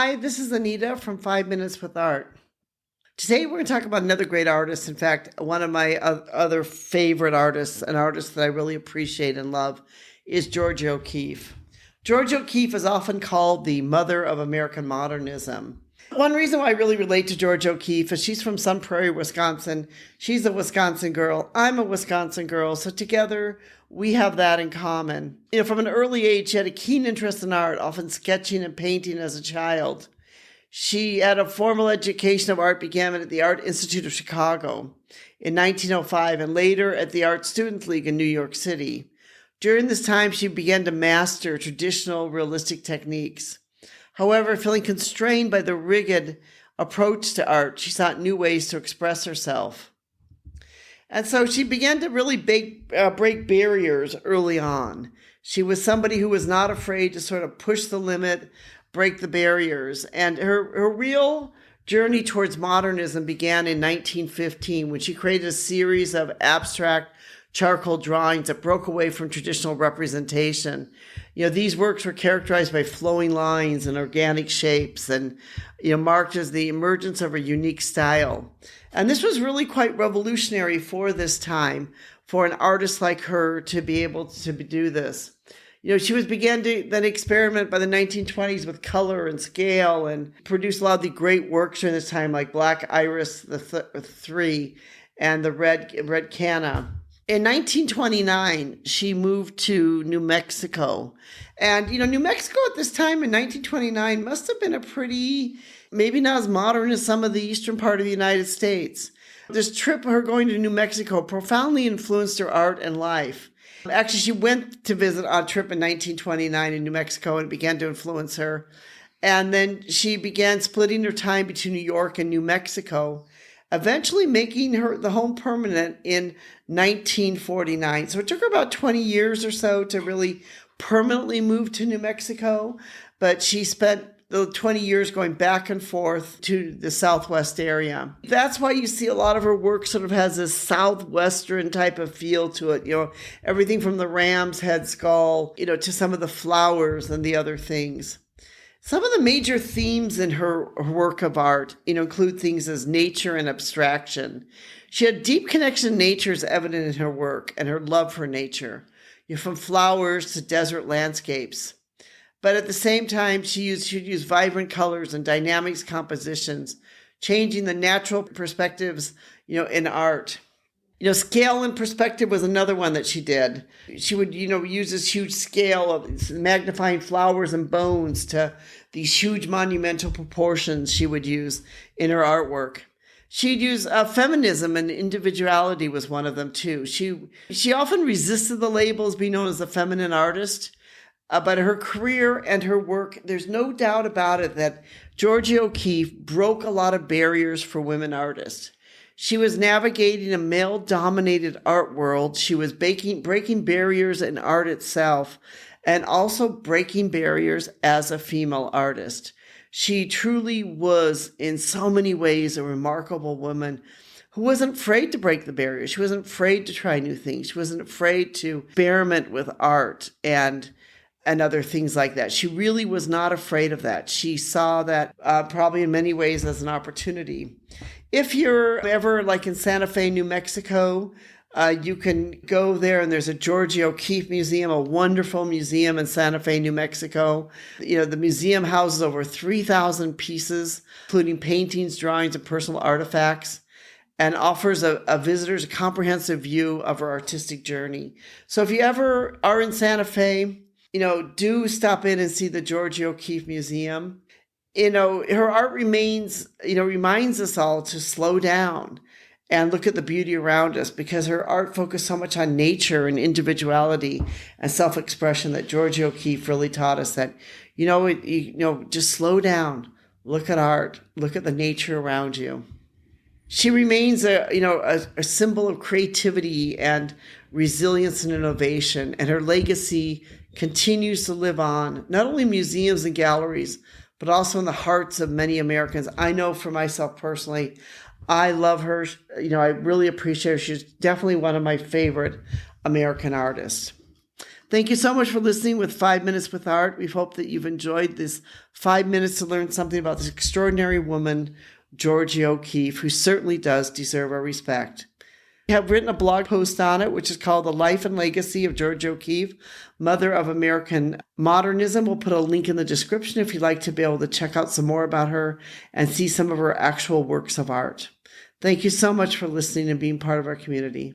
Hi, this is Anita from 5 Minutes with Art. Today we're going to talk about another great artist. In fact, one of my other favorite artists, an artist that I really appreciate and love, is Georgia O'Keeffe. Georgia O'Keeffe is often called the mother of American modernism. One reason why I really relate to Georgia O'Keeffe is she's from Sun Prairie, Wisconsin. She's a Wisconsin girl. I'm a Wisconsin girl. So together we have that in common. From an early age, she had a keen interest in art, often sketching and painting as a child. She had a formal education of art, began at the Art Institute of Chicago in 1905 and later at the Art Students League in New York City. During this time, she began to master traditional realistic techniques. However, feeling constrained by the rigid approach to art, she sought new ways to express herself. And so she began to really break barriers early on. She was somebody who was not afraid to sort of push the limit, break the barriers. And her real journey towards modernism began in 1915 when she created a series of abstract charcoal drawings that broke away from traditional representation. These works were characterized by flowing lines and organic shapes and, marked as the emergence of a unique style. And this was really quite revolutionary for this time, for an artist like her to be able to do this. She began to then experiment by the 1920s with color and scale and produced a lot of the great works during this time, like Black Iris, the Three, and the Red Canna. In 1929, she moved to New Mexico. And, New Mexico at this time in 1929 must have been a pretty, maybe not as modern as some of the eastern part of the United States. This trip, her going to New Mexico, profoundly influenced her art and life. Actually, she went to visit on a trip in 1929 in New Mexico and it began to influence her. And then she began splitting her time between New York and New Mexico, eventually making the home permanent in 1949. So it took her about 20 years or so to really permanently move to New Mexico, but she spent the 20 years going back and forth to the Southwest area. That's why you see a lot of her work sort of has this Southwestern type of feel to it, everything from the ram's head skull, to some of the flowers and the other things. Some of the major themes in her work of art, include things as nature and abstraction. She had deep connection to nature is evident in her work and her love for nature, from flowers to desert landscapes. But at the same time, she'd use vibrant colors and dynamics compositions, changing the natural perspectives, in art. Scale and perspective was another one that she did. She would, use this huge scale of magnifying flowers and bones to these huge monumental proportions she would use in her artwork. She'd use feminism and individuality was one of them too. She often resisted the label as being known as a feminine artist, but her career and her work, there's no doubt about it that Georgia O'Keeffe broke a lot of barriers for women artists. She was navigating a male-dominated art world. She was breaking barriers in art itself and also breaking barriers as a female artist. She truly was, in so many ways, a remarkable woman who wasn't afraid to break the barriers. She wasn't afraid to try new things. She wasn't afraid to experiment with art and other things like that. She really was not afraid of that. She saw that probably in many ways as an opportunity. If you're ever like in Santa Fe, New Mexico, you can go there and there's a Georgia O'Keeffe Museum, a wonderful museum in Santa Fe, New Mexico. The museum houses over 3,000 pieces, including paintings, drawings, and personal artifacts, and offers a visitors a comprehensive view of her artistic journey. So if you ever are in Santa Fe, do stop in and see the Georgia O'Keeffe Museum. Her art reminds us all to slow down and look at the beauty around us, because her art focused so much on nature and individuality and self-expression that Georgia O'Keeffe really taught us that, just slow down, look at art, look at the nature around you. She remains a symbol of creativity and resilience and innovation, and her legacy continues to live on, not only in museums and galleries, but also in the hearts of many Americans. I know for myself personally, I love her. I really appreciate her. She's definitely one of my favorite American artists. Thank you so much for listening with 5 Minutes with Art. We hope that you've enjoyed this 5 minutes to learn something about this extraordinary woman, Georgia O'Keeffe, who certainly does deserve our respect. We have written a blog post on it, which is called The Life and Legacy of Georgia O'Keeffe, Mother of American Modernism. We'll put a link in the description if you'd like to be able to check out some more about her and see some of her actual works of art. Thank you so much for listening and being part of our community.